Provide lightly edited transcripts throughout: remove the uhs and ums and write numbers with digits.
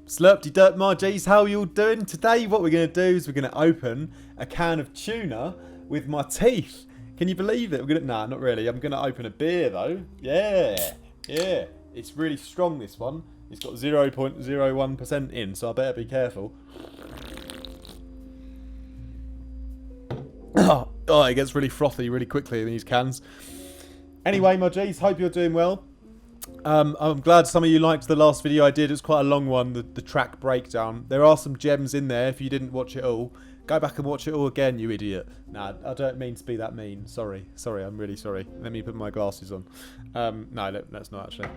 Slurpty derp Margies, how are you all doing? Today what we're going to do is we're going to open a can of tuna with my teeth. Can you believe it? Nah, not really. I'm going to open a beer though. Yeah. It's really strong, this one. It's got 0.01% in, so I better be careful. Oh, it gets really frothy really quickly in these cans. Anyway, Margies, hope you're doing well. I'm glad some of you liked the last video I did. It was quite a long one, the track breakdown. There are some gems in there if you didn't watch it all. Go back and watch it all again, you idiot. Nah, I don't mean to be that mean. Sorry, I'm really sorry. Let me put my glasses on. No, that's not actually.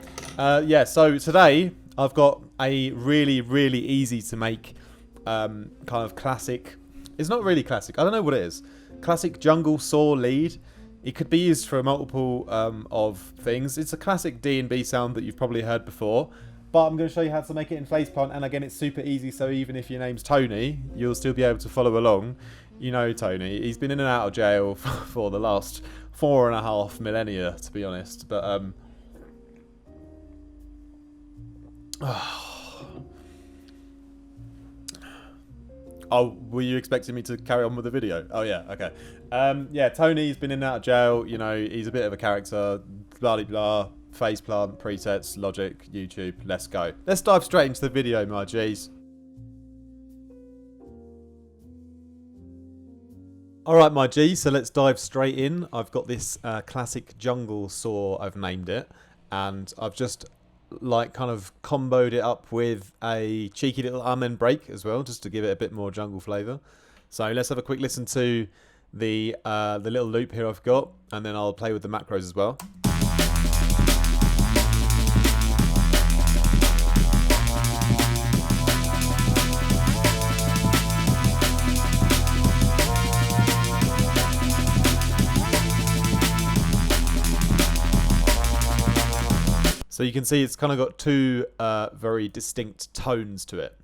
Yeah, so today I've got a really easy to make kind of classic. It's not really classic. I don't know what it is. Classic jungle saw lead. It could be used for multiple of things. It's a classic D&B sound that you've probably heard before. But I'm going to show you how to make it in Faceplant. And again, it's super easy. So even if your name's Tony, you'll still be able to follow along. You know Tony. He's been in and out of jail for the last 4.5 millennia, to be honest. But oh, were you expecting me to carry on with the video? Oh, yeah, okay. Yeah, Tony's been in and out of jail. You know, he's a bit of a character. Blah, blah, Faceplant, presets, Logic, YouTube. Let's go. Let's dive straight into the video, my G's. Alright, my G's, so let's dive straight in. I've got this classic jungle saw, I've named it. And I've just like kind of comboed it up with a cheeky little amen break as well, just to give it a bit more jungle flavour. So let's have a quick listen to the little loop here I've got, and then I'll play with the macros as well. So you can see it's kind of got two very distinct tones to it.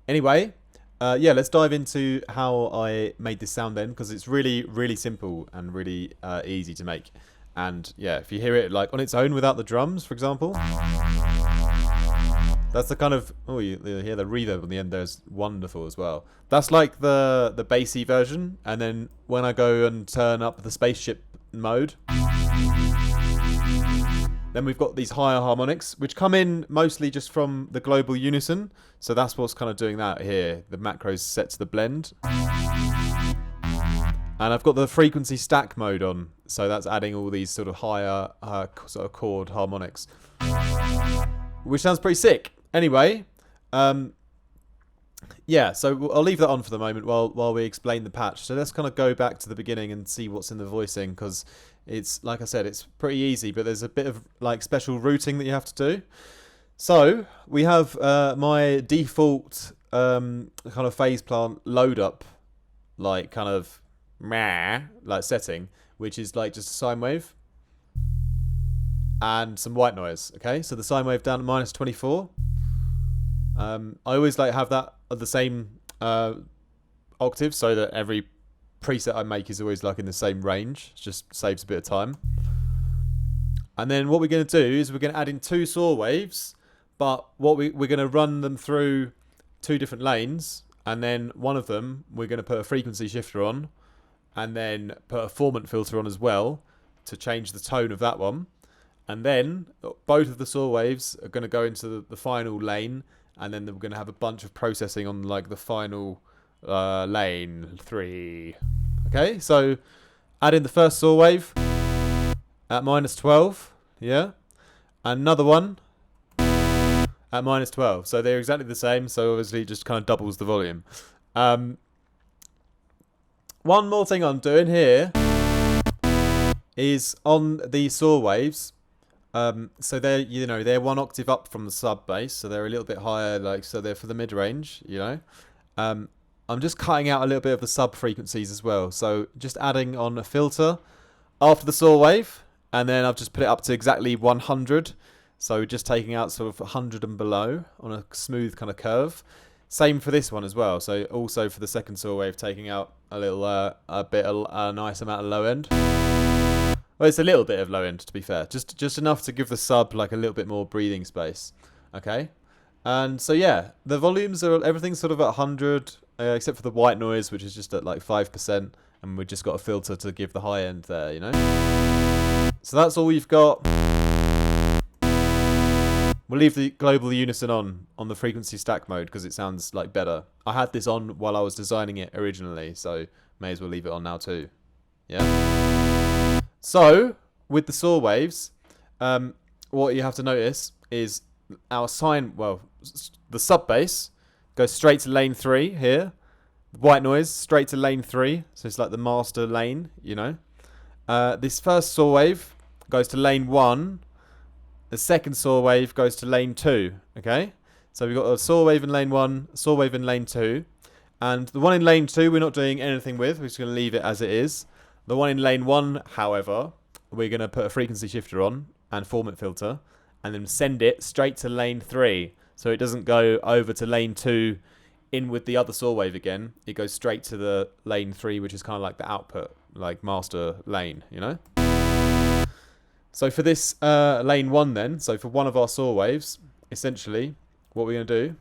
Anyway, yeah, let's dive into how I made this sound then, because it's really simple and really easy to make. And yeah, if you hear it like on its own without the drums, for example, that's the kind of, oh, you hear the reverb on the end there is wonderful as well. That's like the bassy version. And then when I go and turn up the spaceship mode, then we've got these higher harmonics, which come in mostly just from the global unison. So that's what's kind of doing that here. The macros set to the blend. And I've got the frequency stack mode on. So that's adding all these sort of higher sort of chord harmonics, which sounds pretty sick. Anyway, yeah, so I'll leave that on for the moment while we explain the patch. So let's kind of go back to the beginning and see what's in the voicing, because it's, like I said, it's pretty easy, but there's a bit of like special routing that you have to do. So we have my default kind of Faceplant load up, like kind of like setting, which is like just a sine wave and some white noise. Okay, so the sine wave down at -24. I always like have that at the same octave, so that every preset I make is always like in the same range. It just saves a bit of time. And then what we're going to do is we're going to add in two saw waves, but what we're going to run them through two different lanes, and then one of them we're going to put a frequency shifter on, and then put a formant filter on as well to change the tone of that one. And then both of the saw waves are going to go into the final lane, and then we're going to have a bunch of processing on like the final lane 3. Okay, so add in the first saw wave at -12, yeah, another one at -12. So they're exactly the same, so obviously it just kind of doubles the volume. One more thing I'm doing here is on the saw waves. So they're one octave up from the sub bass, so they're a little bit higher, like, so they're for the mid range, you know. I'm just cutting out a little bit of the sub frequencies as well. So just adding on a filter after the saw wave, and then I've just put it up to exactly 100. So just taking out sort of 100 and below on a smooth kind of curve. Same for this one as well. So also for the second saw wave, taking out a little, a nice amount of low end. Well, it's a little bit of low end, to be fair. Just enough to give the sub like a little bit more breathing space. Okay. And so yeah, the volumes are everything's sort of at 100, except for the white noise, which is just at like 5%, and we've just got a filter to give the high end there, you know. So that's all we've got. We'll leave the global unison on the frequency stack mode because it sounds like better. I had this on while I was designing it originally, so may as well leave it on now too. Yeah. So with the saw waves, what you have to notice is our sine, the sub bass goes straight to lane 3 here. White noise straight to lane 3, so it's like the master lane, you know. This first saw wave goes to lane 1. The second saw wave goes to lane 2. Okay, so we've got a saw wave in lane 1, a saw wave in lane 2, and the one in lane 2 we're not doing anything with. We're just going to leave it as it is. The one in lane 1, however, we're going to put a frequency shifter on and formant filter, and then send it straight to lane 3, so it doesn't go over to lane 2 in with the other saw wave again. It goes straight to the lane 3, which is kind of like the output, like master lane, you know. So for this lane 1 then, so for one of our saw waves, essentially what we're going to do,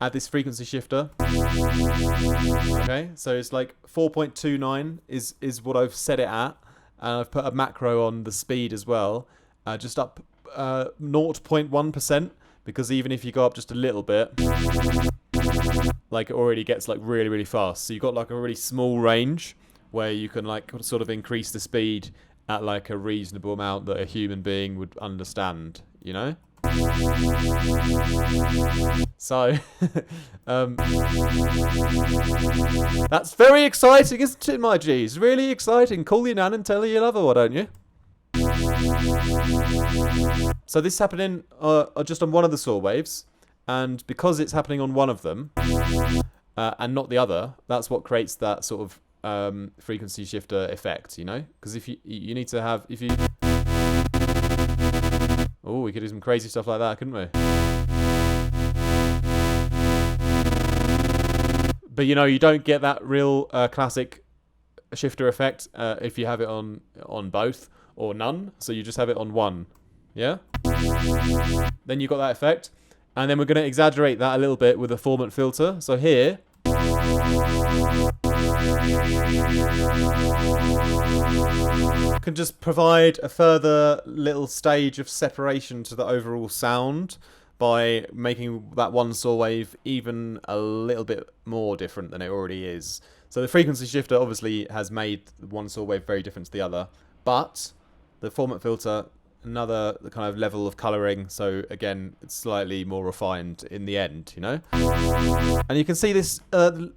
add this frequency shifter. Okay, so it's like 4.29 is what I've set it at, and I've put a macro on the speed as well, just up 0.1%, because even if you go up just a little bit, like it already gets like really, really fast. So you've got like a really small range where you can like sort of increase the speed at like a reasonable amount that a human being would understand, you know? So, that's very exciting, isn't it, my G's? Really exciting. Call your nan and tell her you love her, why don't you? So this is happening just on one of the saw waves, and because it's happening on one of them and not the other, that's what creates that sort of frequency shifter effect, you know? Because if you need to have, if you, oh, we could do some crazy stuff like that, couldn't we? But you know, you don't get that real classic shifter effect if you have it on both or none. So you just have it on one, yeah. Then you got that effect, and then we're going to exaggerate that a little bit with a formant filter. So here, can just provide a further little stage of separation to the overall sound by making that one saw wave even a little bit more different than it already is. So the frequency shifter obviously has made one saw wave very different to the other, but the formant filter, another kind of level of colouring, so again it's slightly more refined in the end, you know. And you can see this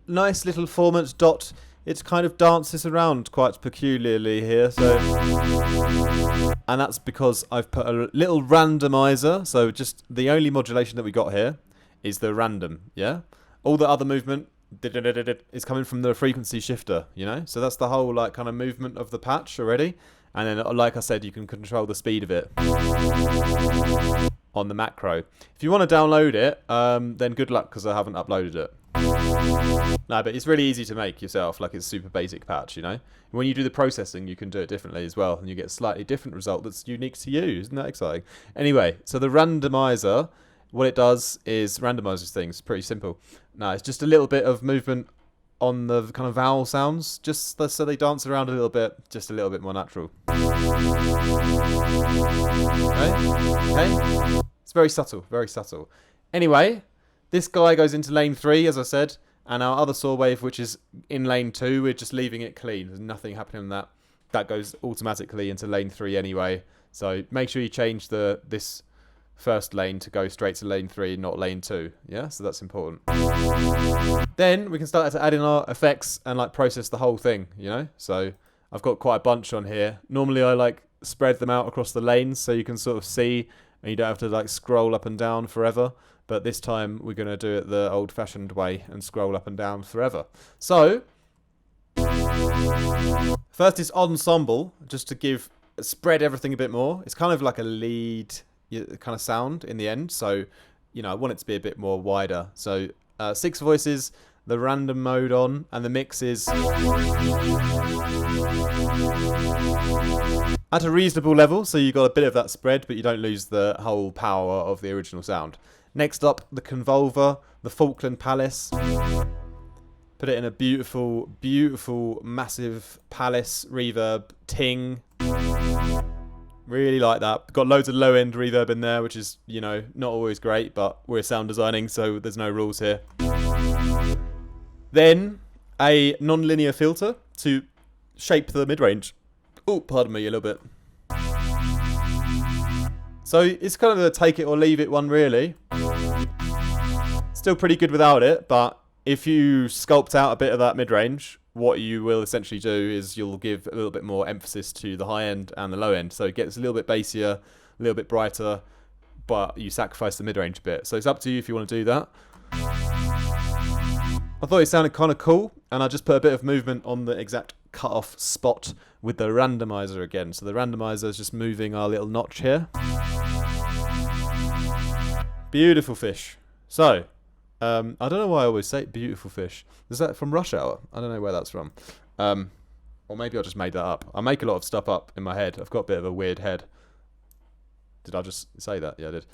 nice little formant dot. It kind of dances around quite peculiarly here, so, and that's because I've put a little randomizer. So just the only modulation that we got here is the random, yeah. All the other movement is coming from the frequency shifter, you know. So that's the whole like kind of movement of the patch already. And then, like I said, you can control the speed of it on the macro. If you want to download it, then good luck, because I haven't uploaded it. No, but it's really easy to make yourself. Like, it's a super basic patch, you know. When you do the processing, you can do it differently as well, and you get a slightly different result that's unique to you. Isn't that exciting? Anyway, so the randomizer, what it does is randomizes things. It's pretty simple. No, it's just a little bit of movement on the kind of vowel sounds, just so they dance around a little bit, just a little bit more natural. Okay? It's very subtle, very subtle. Anyway, this guy goes into lane 3, as I said, and our other saw wave, which is in lane 2, we're just leaving it clean. There's nothing happening on that. That goes automatically into lane 3 anyway. So make sure you change this first lane to go straight to lane 3, not lane 2. Yeah, so that's important. Then we can start to add in our effects and like process the whole thing, you know. So I've got quite a bunch on here. Normally I like spread them out across the lanes so you can sort of see and you don't have to like scroll up and down forever. But this time we're going to do it the old-fashioned way and scroll up and down forever. So first is ensemble, just to spread everything a bit more. It's kind of like a lead kind of sound in the end, so you know I want it to be a bit more wider. So 6 voices, the random mode on, and the mix is at a reasonable level, so you got a bit of that spread, but you don't lose the whole power of the original sound. Next up, the Convolver, the Falkland Palace. Put it in a beautiful, beautiful, massive Palace reverb ting. Really like that. Got loads of low end reverb in there, which is, you know, not always great, but we're sound designing, so there's no rules here. Then a non-linear filter to shape the mid-range. Oh, pardon me a little bit. So it's kind of a take it or leave it one, really. Still pretty good without it, but if you sculpt out a bit of that mid-range, what you will essentially do is you'll give a little bit more emphasis to the high end and the low end. So it gets a little bit bassier, a little bit brighter, but you sacrifice the mid-range a bit. So it's up to you if you want to do that. I thought it sounded kind of cool, and I just put a bit of movement on the exact cut-off spot with the randomizer again. So the randomizer is just moving our little notch here. Beautiful fish. So, I don't know why I always say beautiful fish. Is that from Rush Hour? I don't know where that's from. Or maybe I just made that up. I make a lot of stuff up in my head. I've got a bit of a weird head. Did I just say that? Yeah, I did.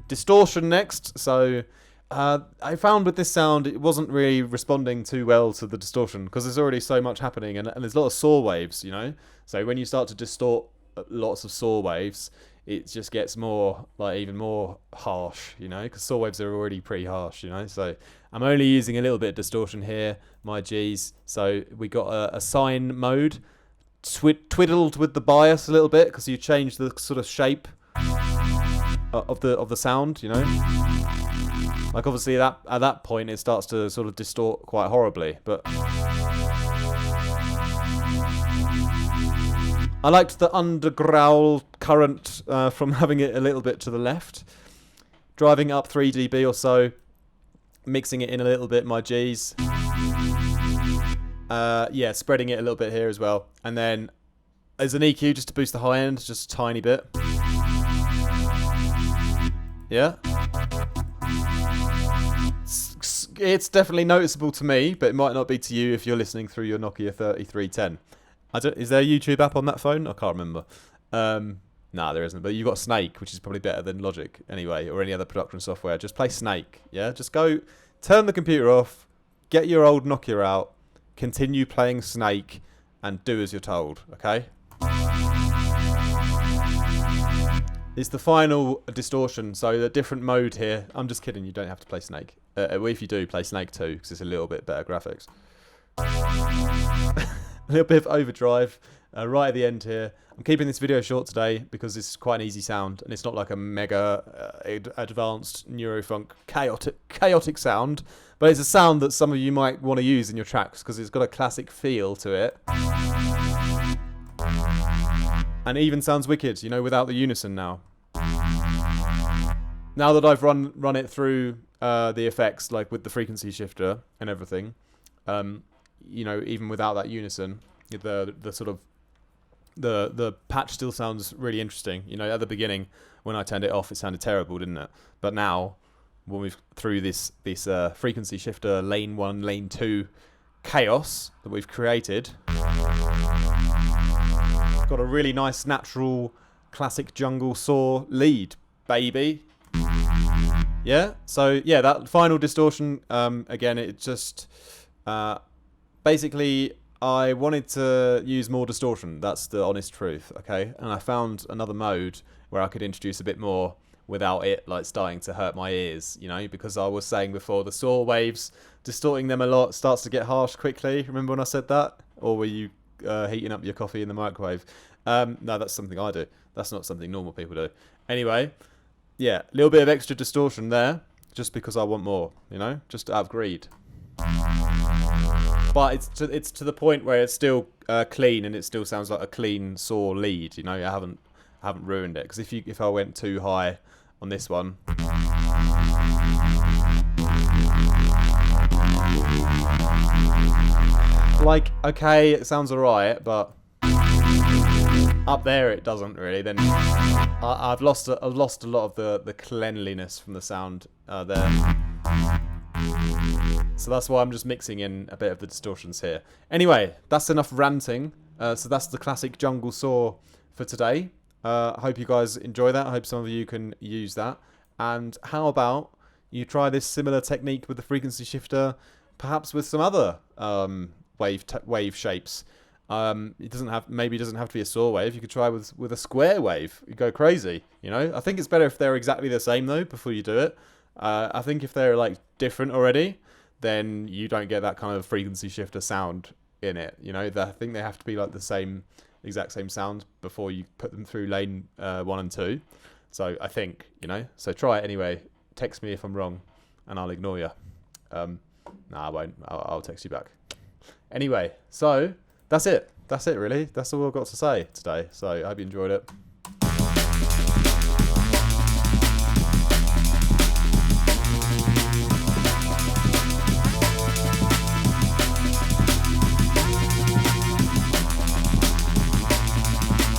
Distortion next. So, I found with this sound, it wasn't really responding too well to the distortion because there's already so much happening and there's a lot of saw waves, you know? So when you start to distort lots of saw waves, it just gets more, like, even more harsh, you know, because saw waves are already pretty harsh, you know. So I'm only using a little bit of distortion here, my G's. So we got a sine mode, twiddled with the bias a little bit because you change the sort of shape of the sound, you know. Like, obviously at that point it starts to sort of distort quite horribly, but I liked the undergrowl current from having it a little bit to the left. Driving up 3 dB or so, mixing it in a little bit, my G's. Yeah, spreading it a little bit here as well. And then as an EQ, just to boost the high end, just a tiny bit. Yeah. It's definitely noticeable to me, but it might not be to you if you're listening through your Nokia 3310. Is there a YouTube app on that phone? I can't remember. Nah, there isn't. But you've got Snake, which is probably better than Logic anyway, or any other production software. Just play Snake, yeah? Just go, turn the computer off, get your old Nokia out, continue playing Snake, and do as you're told, okay? It's the final distortion, so the different mode here. I'm just kidding, you don't have to play Snake. If you do, play Snake 2, because it's a little bit better graphics. A little bit of overdrive right at the end here. I'm keeping this video short today because it's quite an easy sound and it's not like a mega advanced neurofunk chaotic sound, but it's a sound that some of you might want to use in your tracks because it's got a classic feel to it. And it even sounds wicked, you know, without the unison now. Now that I've run it through the effects, like with the frequency shifter and everything, you know, even without that unison, the sort of the patch still sounds really interesting. You know, at the beginning when I turned it off, it sounded terrible, didn't it? But now, when we've through this frequency shifter lane 1, lane 2 chaos that we've created, got a really nice natural classic jungle saw lead, baby. Yeah. So yeah, that final distortion. Again, it just. Basically, I wanted to use more distortion. That's the honest truth, okay? And I found another mode where I could introduce a bit more without it like starting to hurt my ears, you know? Because I was saying before, the saw waves, distorting them a lot starts to get harsh quickly. Remember when I said that? Or were you heating up your coffee in the microwave? No, that's something I do. That's not something normal people do. Anyway, yeah, a little bit of extra distortion there, just because I want more, you know? Just out of greed. But it's to the point where it's still clean and it still sounds like a clean saw lead. You know, I haven't ruined it, because if I went too high on this one, like, okay, it sounds alright, but up there it doesn't really. Then I've lost a lot of the cleanliness from the sound there. So that's why I'm just mixing in a bit of the distortions here. Anyway, that's enough ranting. So that's the classic jungle saw for today. I hope you guys enjoy that. I hope some of you can use that. And how about you try this similar technique with the frequency shifter, perhaps with some other wave shapes. It doesn't have to be a saw wave. You could try with a square wave. You go crazy, you know. I think it's better if they're exactly the same though before you do it. I think if they're like different already, then you don't get that kind of frequency shifter sound in it. You know, I think they have to be like the exact same sound before you put them through lane 1 and 2. So I think, you know. So try it anyway. Text me if I'm wrong, and I'll ignore you. I won't. I'll text you back. Anyway, so that's it. That's it, really. That's all I've got to say today. So I hope you enjoyed it.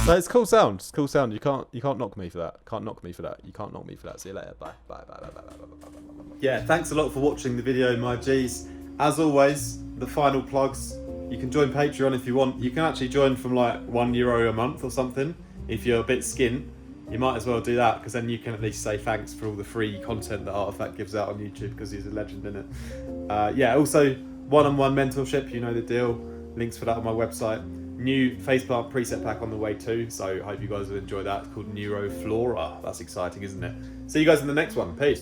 So it's cool sound. It's cool sound. You can't knock me for that. Can't knock me for that. You can't knock me for that. See you later. Bye. Bye. Bye. Bye. Bye. Bye. Bye. Bye. Yeah. Thanks a lot for watching the video, my G's. As always, the final plugs. You can join Patreon if you want. You can actually join from like €1 a month or something. If you're a bit skint, you might as well do that, because then you can at least say thanks for all the free content that Artifact gives out on YouTube, because he's a legend in it. Yeah. Also, one-on-one mentorship. You know the deal. Links for that on my website. New faceplant preset pack on the way too, so I hope you guys will enjoy that. It's called Neuroflora. That's exciting, isn't it? See you guys in the next one. Peace.